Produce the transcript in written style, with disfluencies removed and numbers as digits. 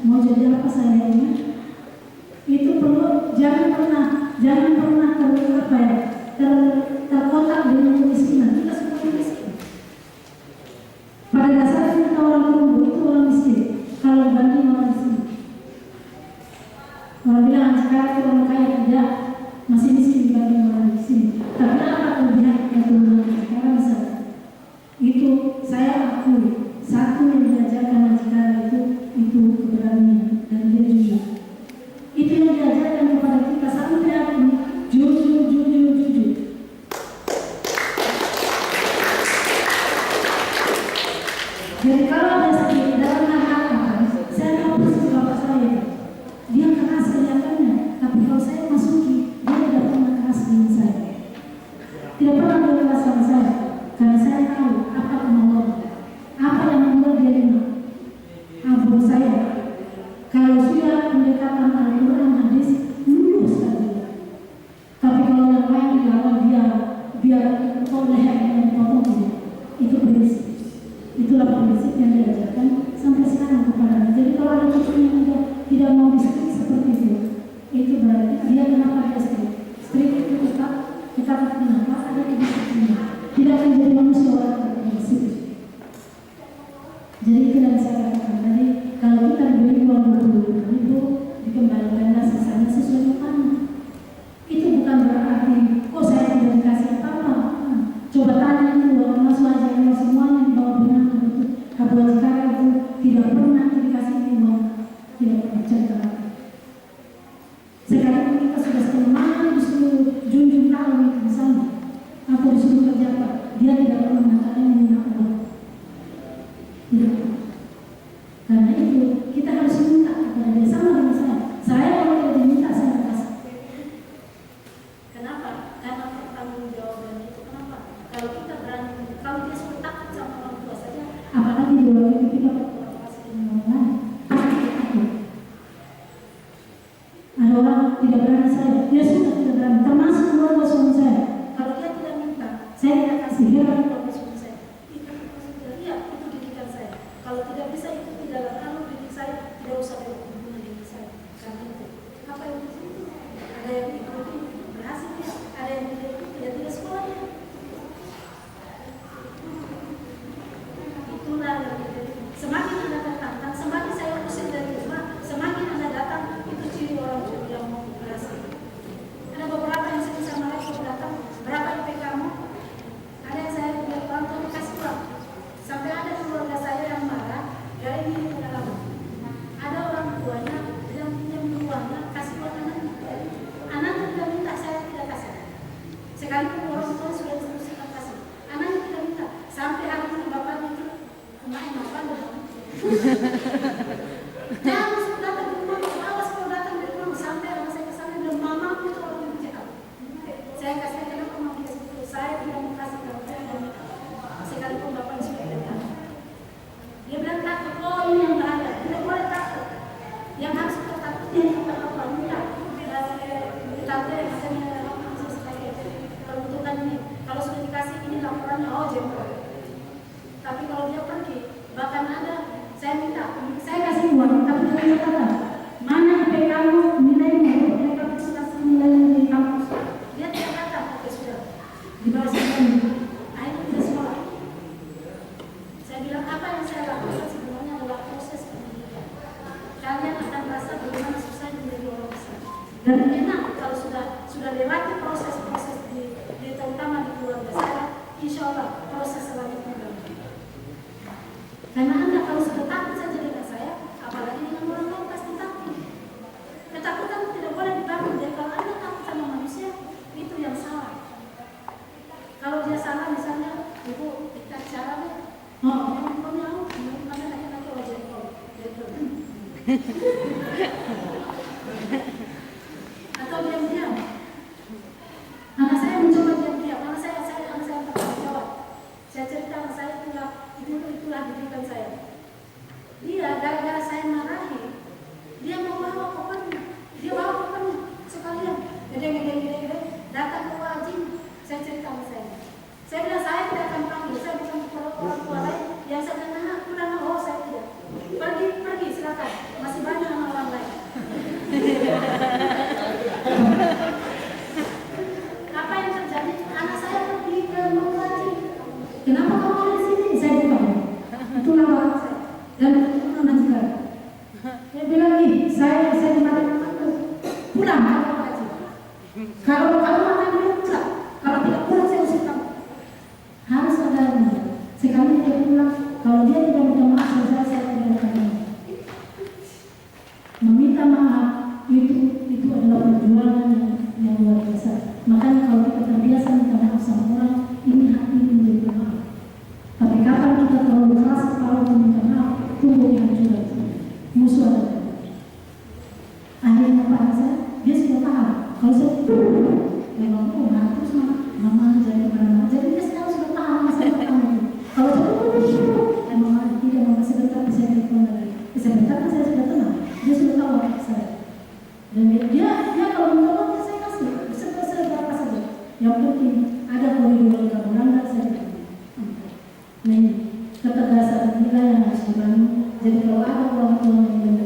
mau jadi apa saya ini, itu perlu jangan pernah terkotak dengan kemiskinan. Kita semua miskin. Pada dasarnya kita orang Kongo itu orang miskin. Kalau banding orang miskin, orang bilang sekarang itu orang kaya, tidak, masih miskin dibanding orang miskin. Tapi apa kelebihan yang turun sekarang misalnya? Itu saya akui, satu yang diajarkan sekarang itu keberanian dan dia jujur. Itu yang diajarkan kepada kita sampai hari ini, jujur. Jadi kalau ada sedih dalam hal saya tahu persis bapak saya, dia keras kelihatannya, tapi kalau saya masuki, dia tidak pernah keras dengan saya, tidak pernah dia keras sama saya, karena saya tahu apa kemauan, apa yang membuat dia lima. Ampun saya, kalau sudah pendekatan Al-Quran hadis, lulus saja. Tapi kalau yang lain di awal biar oleh yang dipotong dia, itu prinsip. Itulah prinsip yang diajarkan sampai sekarang kepada. Jadi kalau ada cucunya yang tidak mau distrik seperti itu berarti dia kenapa dia strik? Strik itu tetap kenapa ada kedisiplinan. Tidak akan jadi manusia orang berdisiplin. Jadi itu yang saya katakan tadi, kalau kita diberi uang 20.000 dikembalikanlah sisanya sesuai upahnya. Itu bukan berarti saya tidak dikasih apa-apa. Coba tanya itu orang masuk aja yang semuanya di bawah binatang itu Kabupaten Cikara itu tidak pernah dikasih uang, tidak pernah cerita. Sekarang kita sudah setengah disuruh junjung tahu itu sama. Aku disuruh kerja apa? Dia tidak pernah mengatakan minta uang. Tidak. Karena itu kita harus minta kepada dia sama dengan saya. Saya kalau tidak diminta saya kasih. Kenapa? Karena pertanggung jawaban itu. Kenapa? Kalau kita berani, kalau dia sudah takut sama orang tua saja, apalagi di luar itu kita berbuat kasih dengan orang lain, pasti kita takut. Ada orang tidak berani saya, dia sudah tidak berani, termasuk keluarga suami saya. Kalau dia tidak minta, saya tidak kasih. Heran keluarga suami saya. Itu sudah lihat, itu didikan saya. Kalau tidak bisa itu tidak lalu didik saya, tidak usah berhubungan dengan saya. Karena itu, apa yang itu? Ada yang ikuti berhasil ya, ada yang tidak sekolah ya. Itulah yang terjadi. Semakin Anda datang, semakin saya usir dari rumah, semakin Anda datang, itu ciri orang tua yang mau berhasil. Ada beberapa yang saya bisa mereka datang, berapa IP kamu? Ada yang saya bilang orang tua kasih uang. Sampai ada keluarga saya yang marah, dari ini pengalaman. Ada orang tuanya yang pinjam uangnya, kasih uang anaknya. Anaknya tidak minta, saya tidak kasih. Sekalipun orang tua sudah diinstruksikan kasih, anaknya tidak minta. Sampai hari ini bapaknya itu main apa dong? Jangan sudah datang di rumah, awas kalau datang di rumah. Sampai anak saya kesana bilang mama itu orang yang cekap. Saya kasih kenapa mau dikasih itu? Saya tidak mau kasih kalau saya tidak minta. Sekalipun bapaknya sudah datang. Dia bilang takut, oh ini yang bahaya. Tidak boleh takut. Yang harus kita takut dia kita apa? Minta. Kita katanya peruntukan ini. Kalau sudah dikasih ini laporannya, oh jempol. Tapi kalau dia pergi, bahkan ada, saya minta, saya kasih uang, tapi dia kata, mana IP kamu, nilainya, mereka bisa kasih nilainya di kampus. Dia tidak kata, oke sudah, di bawah sini. Nah itu tidak sekolah. Saya bilang, apa yang saya lakukan sebenarnya adalah proses pendidikan. Kalian akan merasa bagaimana susah menjadi orang besar. Dan enak kalau sudah lewati proses-proses terutama di keluarga saya, insya Allah proses selanjutnya bagus. Karena Anda kalau sudah takut saja dengan saya, apalagi dengan orang lain pasti takut. Ketakutan tidak boleh dibangun. Jadi kalau Anda takut sama manusia, itu yang salah. Kalau dia salah misalnya, ibu kita caranya, oh yang mau, mana laki-laki wajah kau, atau diam-diam. Anak saya mencoba diam-diam, anak saya bertanggung jawab. Saya cerita anak saya itulah didikan saya. Dia gara-gara saya marahi, dia mau bawa kopernya, sekalian, gede, datang ke wajib. Saya cerita sama saya. Saya bilang saya tidak akan panggil, saya bukan orang tua lain yang saya bilang, oh saya tidak. Pergi silakan, masih banyak. itu nanti kan. Dia bilang nih, saya dimakan pulang kalau gaji. Kalau kamu makan dulu pulang, kalau tidak pulang saya usir kamu. Harus ada rumah. Sekali dia pulang, kalau dia tidak minta maaf saya tidak akan mau. Meminta maaf itu adalah perjuangan yang luar biasa. Makanya kalau kita terbiasa minta maaf sama orang, ini hati ini menjadi maaf. Tapi kapan kita terlalu keras kalau meminta maaf, tumbuh kehancuran. Musuh ada. Akhirnya Pak Hasan, dia sudah paham. Kalau saya memang terus mama jadi dia sekarang sudah paham masalah pertama itu. Kalau saya mama tidak mama sebentar saya telepon lagi. Sebentar saya sudah tenang. Dia sudah tahu apa saya. Dan dia kalau menolong saya kasih seberapa saja. Yang penting ada koridor gabungan dan saya terima. Nah ini ketegasan inilah yang harus dibangun. Jadi kalau ada orang tua yang